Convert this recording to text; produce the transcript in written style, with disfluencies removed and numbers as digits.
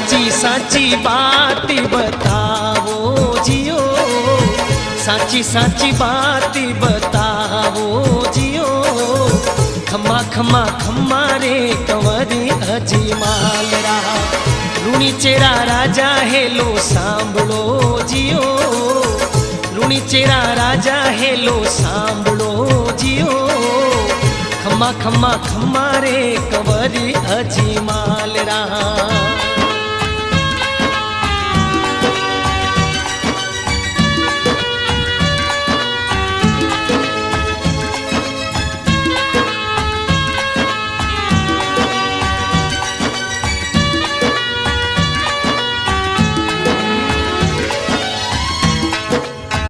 साची साची बात बताओ जियो, साची साची बात बताओ जियो। खम्मा खम्मा खम्मा रे कंवरी अजमाल रा, लूणी चेरा राजा हेलो सांभळो जियो, लूणी चेरा राजा हेलो सांभळो जियो। खम्मा खम्मा खम्मा रे कंवरी अजमाल रा।